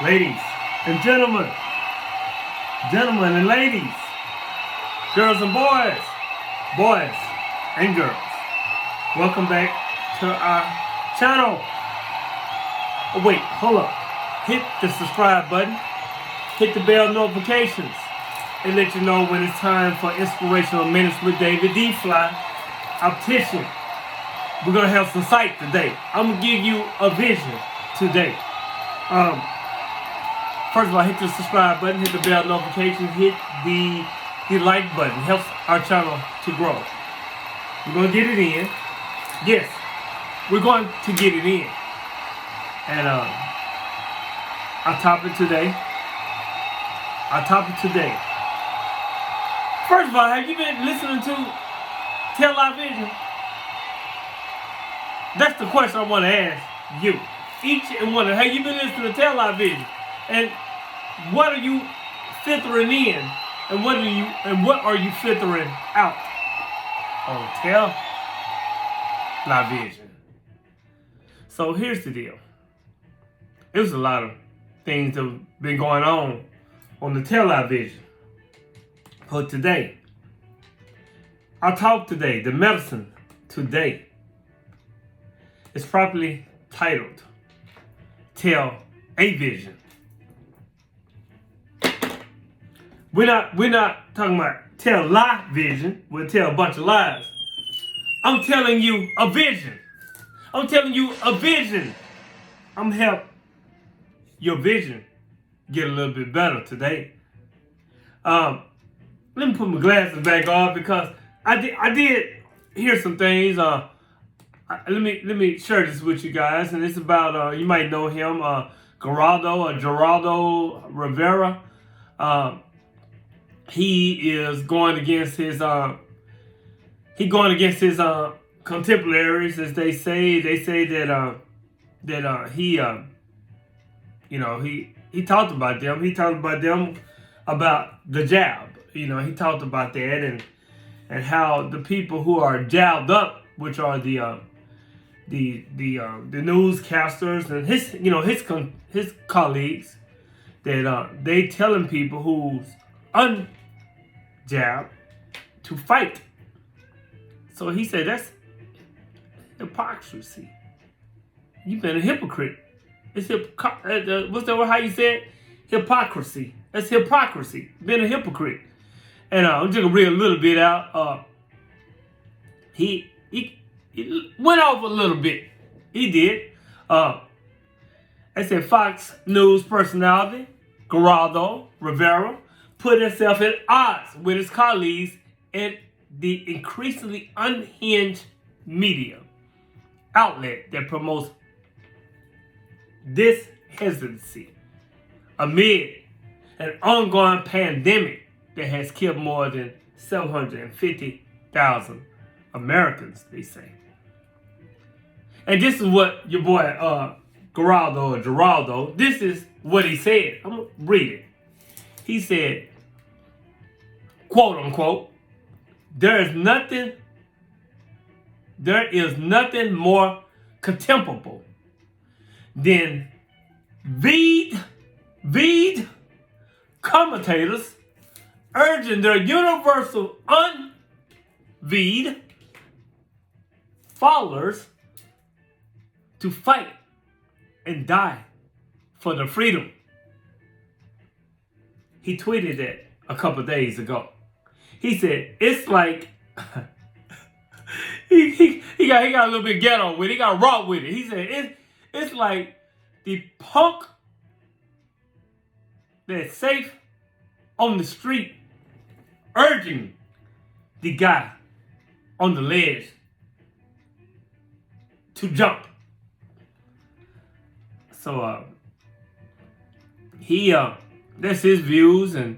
ladies and gentlemen and ladies, girls and boys and girls. Welcome back to our channel. Oh wait, hold up. Hit the subscribe button, hit the bell notifications, and let you know when it's time for Inspirational Minutes with David D. Fly, Optician. We're going to have some sight today. I'm going to give you a vision today. First of all, hit the subscribe button, hit the bell notification, hit the like button. It helps our channel to grow. We're going to get it in. Yes, we're going to get it in. And our topic today. First of all, have you been listening to television? That's the question I want to ask you. Each and one. Have you been listening to television? And what are you filtering in? And what are you filtering out on television? So here's the deal. There's a lot of things that have been going on the television. But today, our talk today, the medicine today, is properly titled Tell-A-Vision. We're not talking about tell-lie-vision. We'll tell a bunch of lies. I'm telling you a vision. I'm help your vision get a little bit better today. Let me put my glasses back on because I did hear some things. Let me share this with you guys, and it's about you might know him, Geraldo Rivera. He is going against his contemporaries, as they say. They say that he talked about them. He talked about them about the jab. He talked about that and how the people who are jabbed up, which are the newscasters and his colleagues, that they telling people who's unjabbed to fight. So he said that's hypocrisy. You've been a hypocrite. It's what's that word? How you say it? Hypocrisy. That's hypocrisy. Being a hypocrite. And I'm just gonna read a little bit out. He went off a little bit. He did. I said Fox News personality Geraldo Rivera put himself at odds with his colleagues at the increasingly unhinged media outlet that promotes this hesitancy amid an ongoing pandemic that has killed more than 750,000 Americans, they say. And this is what your boy Geraldo, this is what he said. I'm going to read it. He said, quote unquote, there is nothing more contemptible than V'd commentators urging their universal unV'd followers to fight and die for their freedom. He tweeted that a couple days ago. He said, it's like, he got a little bit ghetto with it. He got raw with it. He said, it's like the punk that's safe on the street urging the guy on the ledge to jump. So that's his views, and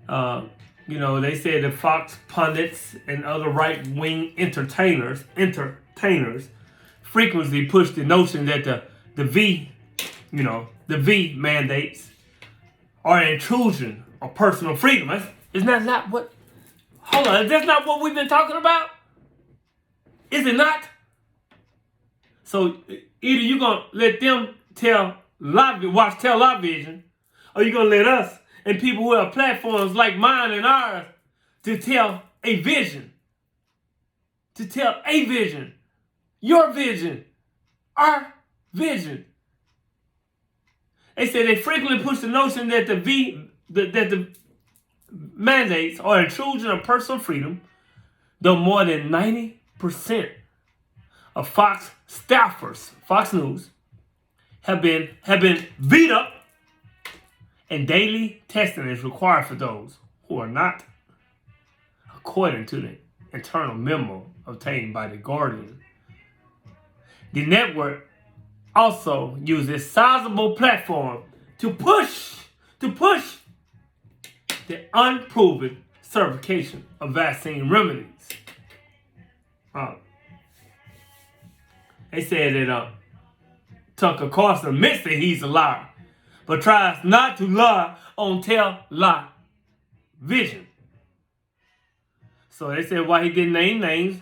they said the Fox pundits and other right-wing entertainers frequently push the notion that the V mandates are an intrusion of personal freedom. Isn't that not what? Hold on, that's not what we've been talking about? Is it not? So either you're gonna let them tell watch television, or are you going to let us and people who have platforms like mine and ours to tell a vision? To tell a vision. Your vision. Our vision. They say they frequently push the notion that the mandates are intrusion of personal freedom, though more than 90% of Fox staffers, Fox News, have been beat up, and daily testing is required for those who are not, according to the internal memo obtained by The Guardian. The network also uses sizable platform to push the unproven certification of vaccine remedies. They said that Tucker Carlson admits that he's a liar, but tries not to lie on television. So they said why he didn't name names.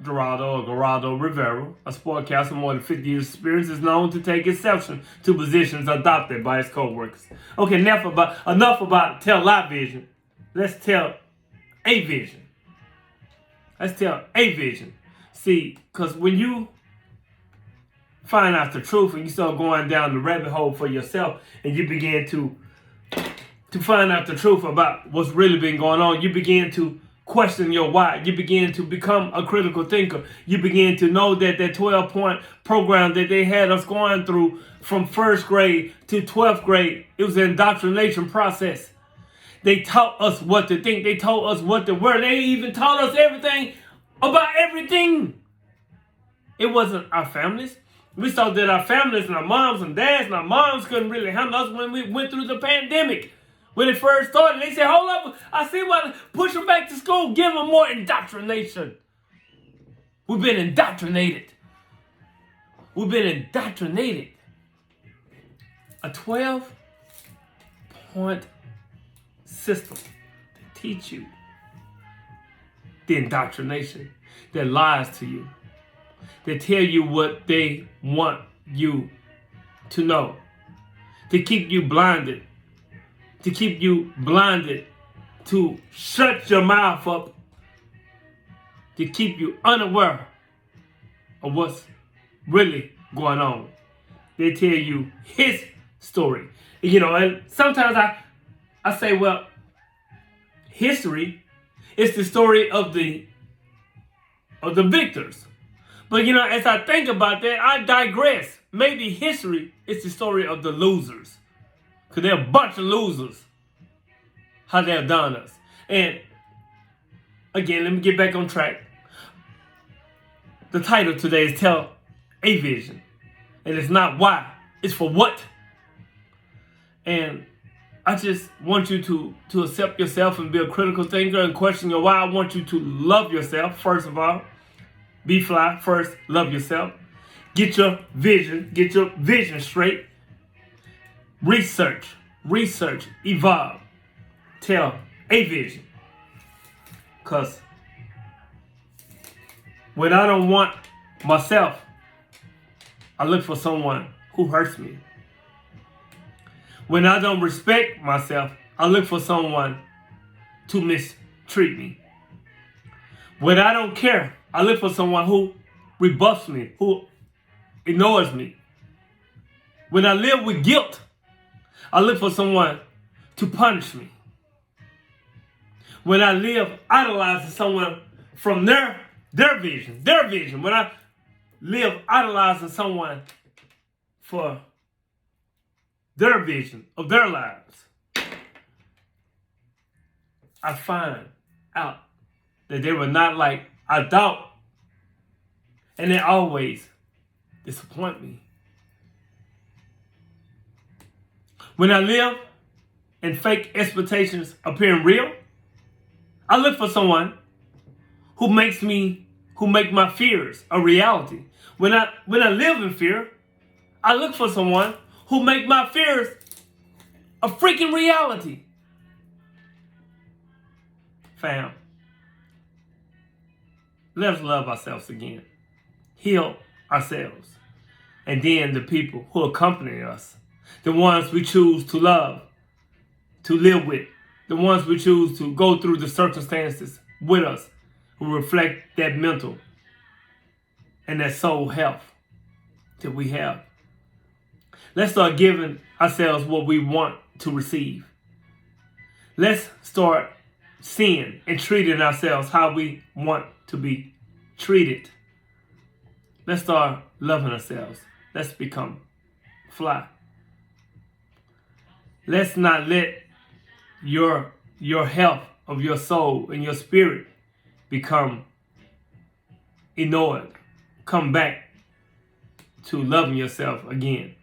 Geraldo Rivera, a sportcaster with more than 50 years experience, is known to take exception to positions adopted by his co-workers. Okay, enough about television. Let's tell a vision. Let's tell a vision. See, because when you find out the truth and you start going down the rabbit hole for yourself and you begin to find out the truth about what's really been going on, you begin to question your why. You begin to become a critical thinker. You begin to know that 12-point program that they had us going through from first grade to 12th grade, it was an indoctrination process. They taught us what to think. They taught us what to wear. They even taught us everything about everything. It wasn't our families. We saw that our families and our moms and dads and our moms couldn't really handle us when we went through the pandemic. When it first started, they said, hold up, I see why, push them back to school, give them more indoctrination. We've been indoctrinated. We've been indoctrinated. A 12-point system to teach you the indoctrination that lies to you. They tell you what they want you to know. To keep you blinded. To keep you blinded, to shut your mouth up, to keep you unaware of what's really going on. They tell you his story. And sometimes I say, well, history is the story of the victors. But as I think about that, I digress. Maybe history is the story of the losers. Because they're a bunch of losers. How they've done us. And again, let me get back on track. The title today is Tell a Vision. And it's not why. It's for what. And I just want you to accept yourself and be a critical thinker and question your why. I want you to love yourself, first of all. Be fly. First, love yourself. Get your vision straight. Research, evolve, tell a vision. Because when I don't want myself, I look for someone who hurts me. When I don't respect myself, I look for someone to mistreat me. When I don't care, I look for someone who rebuffs me, who ignores me. When I live with guilt, I look for someone to punish me. When I live idolizing someone from their vision, when I live idolizing someone for their vision of their lives, I find out that they were not like I thought. And they always disappoint me. When I live and fake expectations appearing real, I look for someone who make my fears a reality. When I live in fear, I look for someone who make my fears a freaking reality. Fam, let's love ourselves again. Heal ourselves. And then the people who accompany us the ones we choose to love, to live with, the ones we choose to go through the circumstances with us, who reflect that mental and that soul health that we have. Let's start giving ourselves what we want to receive. Let's start seeing and treating ourselves how we want to be treated. Let's start loving ourselves. Let's become fly. Let's not let your health of your soul and your spirit become ignored. Come back to loving yourself again.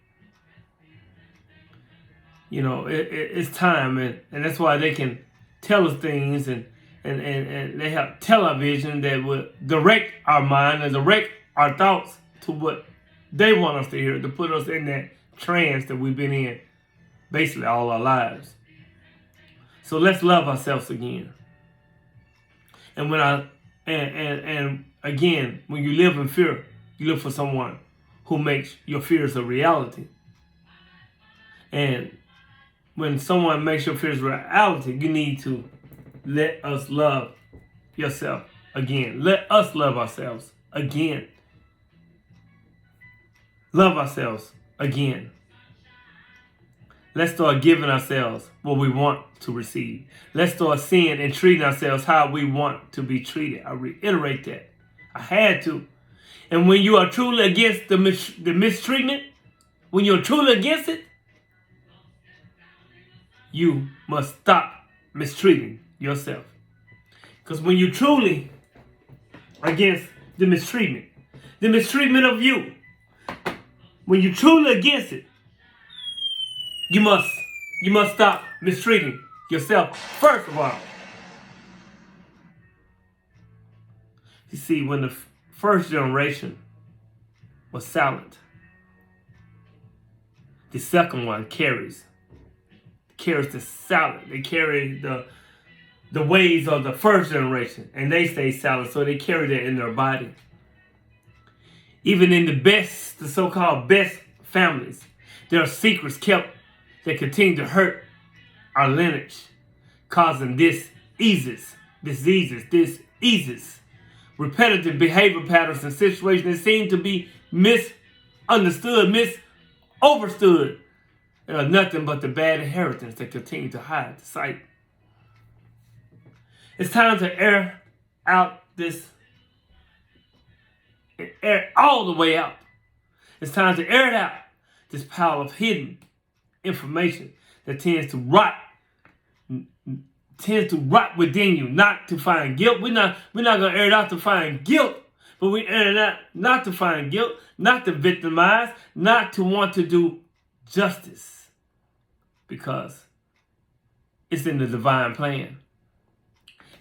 You know, it's time, and that's why they can tell us things, and they have television that will direct our mind and direct our thoughts to what they want us to hear, to put us in that trance that we've been in basically all our lives. So let's love ourselves again. And again, when you live in fear, you look for someone who makes your fears a reality. And when someone makes your fears a reality, you need to let us love yourself again. Let us love ourselves again. Love ourselves again. Let's start giving ourselves what we want to receive. Let's start seeing and treating ourselves how we want to be treated. I reiterate that. I had to. And when you are truly against the mistreatment, when you're truly against it, you must stop mistreating yourself. Because when you're truly against the mistreatment of you, when you're truly against it, you must stop mistreating yourself first of all. You see, when the first generation was silent, the second one carries the silent. They carry the ways of the first generation, and they stay silent, so they carry that in their body. Even in the so-called best families, there are secrets kept that continue to hurt our lineage, causing diseases, repetitive behavior patterns and situations that seem to be misunderstood, misoverstood, and are nothing but the bad inheritance that continue to hide the sight. It's time to air all the way out. It's time to air it out, this pile of hidden information that tends to rot within you, not to find guilt. We're not gonna air it out to find guilt, but we air it out not to find guilt, not to victimize, not to want to do justice, because it's in the divine plan.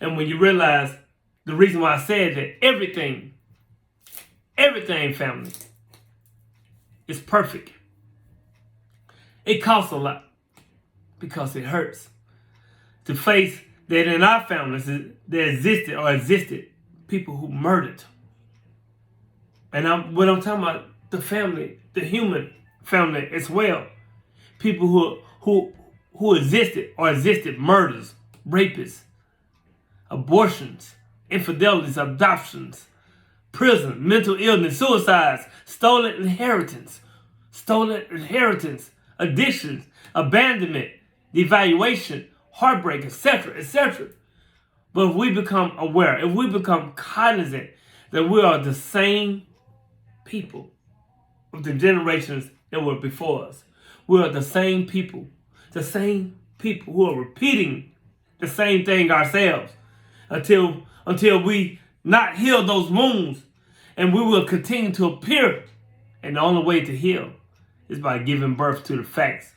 And when you realize the reason why I said that everything, family, is perfect. It costs a lot because it hurts to face that in our families there existed people who murdered. And what I'm talking about, the family, the human family as well. People who existed murders, rapists, abortions, infidelities, adoptions, prison, mental illness, suicides, stolen inheritance, addictions, abandonment, devaluation, heartbreak, etc., etc. But if we become aware, if we become cognizant that we are the same people of the generations that were before us, we are the same people who are repeating the same thing ourselves until we not heal those wounds, and we will continue to appear. And the only way to heal is by giving birth to the facts,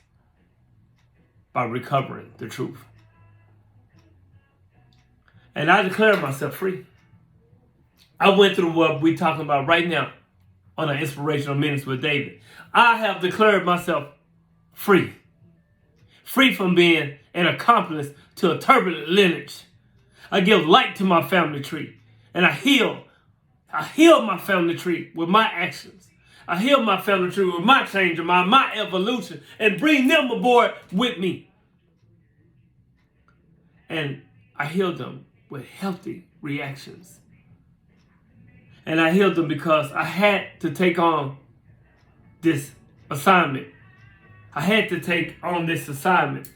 by recovering the truth. And I declare myself free. I went through what we're talking about right now on an Inspirational Minutes with David. I have declared myself free. Free from being an accomplice to a turbulent lineage. I give light to my family tree, and I heal my family tree with my actions. I heal my family tree with my change, my evolution, and bring them aboard with me. And I heal them with healthy reactions. And I healed them because I had to take on this assignment. I had to take on this assignment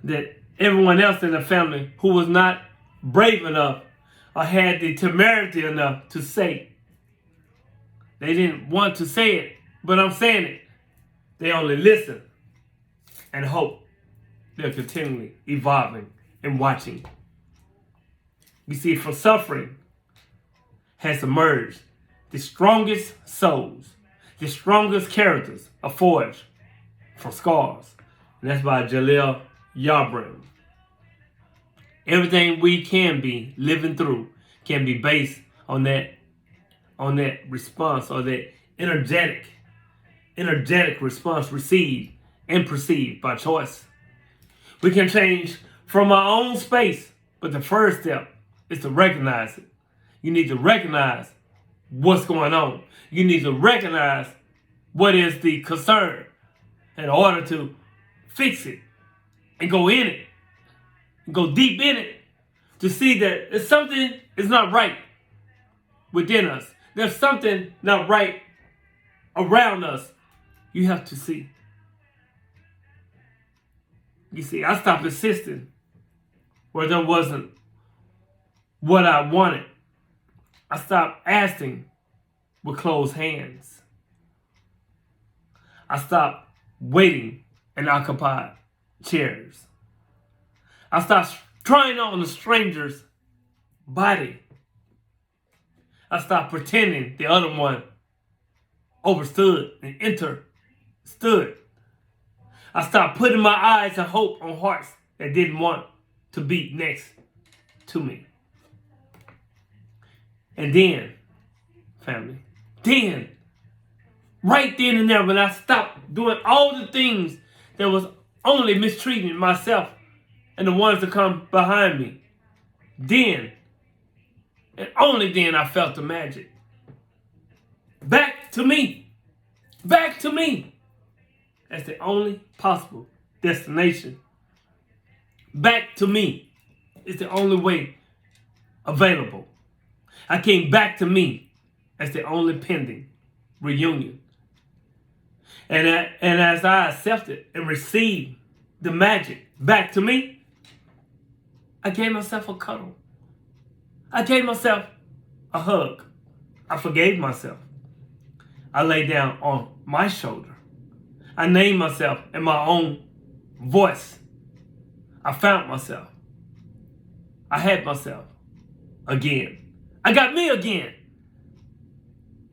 that everyone else in the family who was not brave enough or had the temerity enough to say. They didn't want to say it, but I'm saying it. They only listen and hope. They're continually evolving and watching. You see, from suffering has emerged the strongest souls, the strongest characters are forged from scars. And that's by Jalil Yarbrough. Everything we can be living through can be based on that response, or that energetic response received and perceived by choice. We can change from our own space, but the first step is to recognize it. You need to recognize what's going on. You need to recognize what is the concern in order to fix it and go in it, and go deep in it to see that if something is not right within us, there's something not right around us, you have to see. You see, I stopped insisting where there wasn't what I wanted. I stopped asking with closed hands. I stopped waiting in occupied chairs. I stopped trying on a stranger's body. I stopped pretending the other one overstood and understood. I stopped putting my eyes and hope on hearts that didn't want to beat next to me. And then, family, right then and there, when I stopped doing all the things that was only mistreating myself and the ones that come behind me, then, and only then, I felt the magic. Back to me. Back to me. That's the only possible destination. Back to me is the only way available. I came back to me as the only pending reunion. And as I accepted and received the magic back to me, I gave myself a cuddle. I gave myself a hug. I forgave myself. I lay down on my shoulder. I named myself in my own voice. I found myself. I had myself again. I got me again.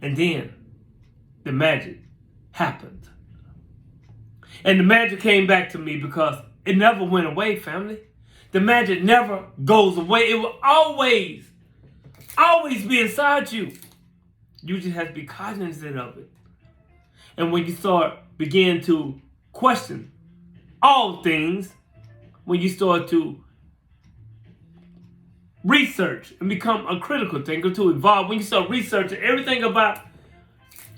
And then the magic happened. And the magic came back to me because it never went away, family. The magic never goes away. It will always be inside you. You just have to be cognizant of it. And when you begin to question all things, when you start to research and become a critical thinker, to evolve, when you start researching everything about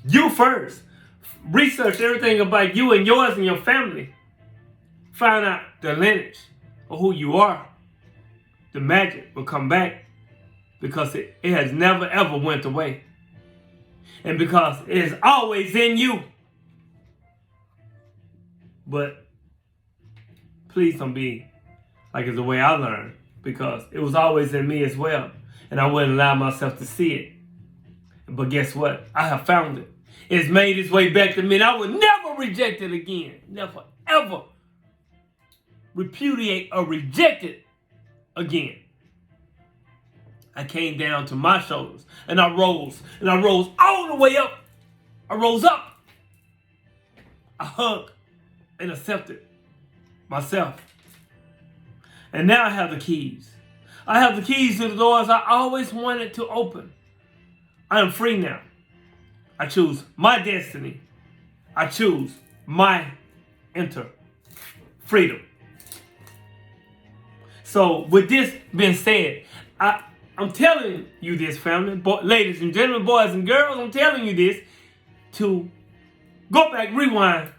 you first, research everything about you and yours and your family, find out the lineage of who you are, the magic will come back, because it has never ever went away. And because it is always in you. But please don't be like it's the way I learned, because it was always in me as well. And I wouldn't allow myself to see it. But guess what? I have found it. It's made its way back to me, and I will never reject it again. Never, ever repudiate or reject it again. I came down to my shoulders, and I rose all the way up. I rose up. I hugged and accepted myself. And now I have the keys. I have the keys to the doors I always wanted to open. I am free now. I choose my destiny. I choose my freedom. So with this being said, I'm telling you this, family, ladies and gentlemen, boys and girls, I'm telling you this to go back, rewind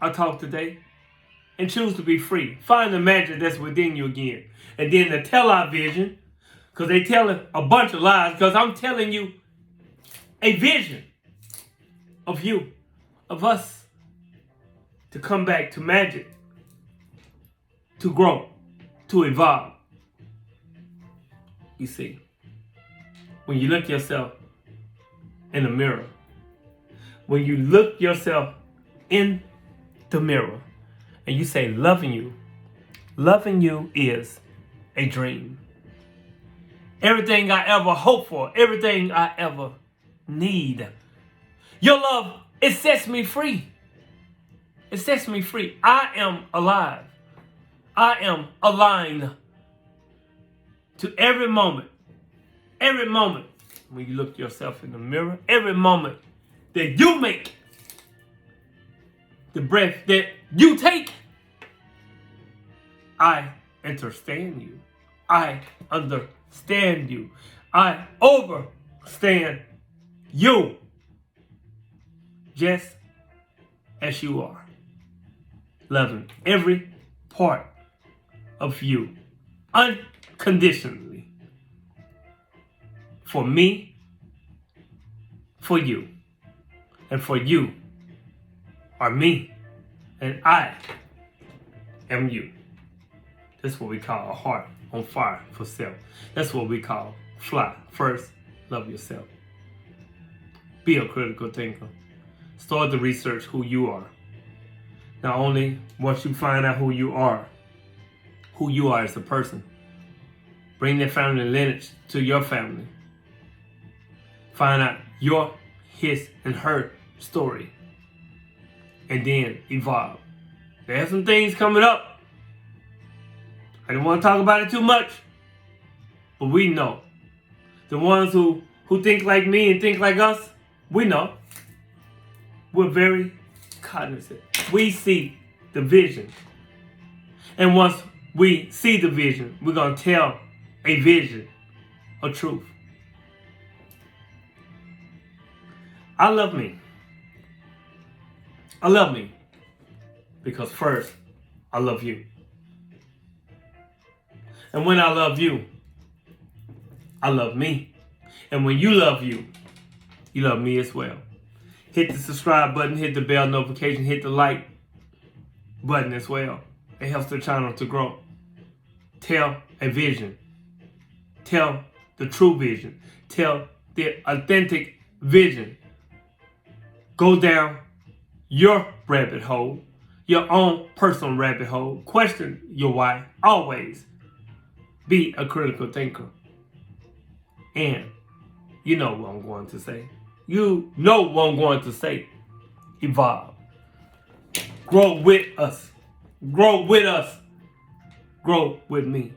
our talk today, and choose to be free. Find the magic that's within you again. And then to tell our vision, because they tell a bunch of lies, because I'm telling you a vision of you, of us, to come back to magic, to grow, to evolve. You see, when you look yourself in the mirror, when you look yourself in the mirror and you say, loving you is a dream. Everything I ever hope for, everything I ever need. Your love, it sets me free. It sets me free. I am alive. I am aligned to every moment when you look yourself in the mirror, every moment that you make, the breath that you take, I understand you. I understand you. I overstand you just as you are. Loving every part of you unconditionally. For me, for you, and for you are me, and I am you. That's what we call a heart on fire for self. That's what we call fly. First, love yourself. Be a critical thinker. Start to research who you are. Not only once you find out who you are as a person, bring that family lineage to your family. Find out your, his, and her story. And then evolve. There's some things coming up. I don't want to talk about it too much. But we know. The ones who think like me and think like us, we know. We're very cognizant. We see the vision. And once we see the vision, we're going to tell a vision of truth. I love me. I love me. Because first, I love you. And when I love you, I love me. And when you love you love me as well. Hit the subscribe button, hit the bell notification, hit the like button as well. It helps the channel to grow. Tell a vision. Tell the true vision. Tell the authentic vision. Go down your rabbit hole, your own personal rabbit hole. Question your why. Always be a critical thinker. And you know what I'm going to say. You know what I'm going to say. Evolve. Grow with us. Grow with us. Grow with me.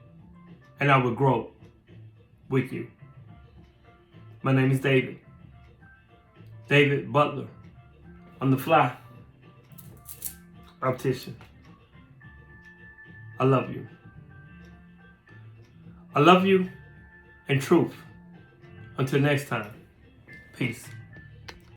And I will grow with you. My name is David. David Butler. On the fly. Optician. I love you. I love you in truth. Until next time. Peace.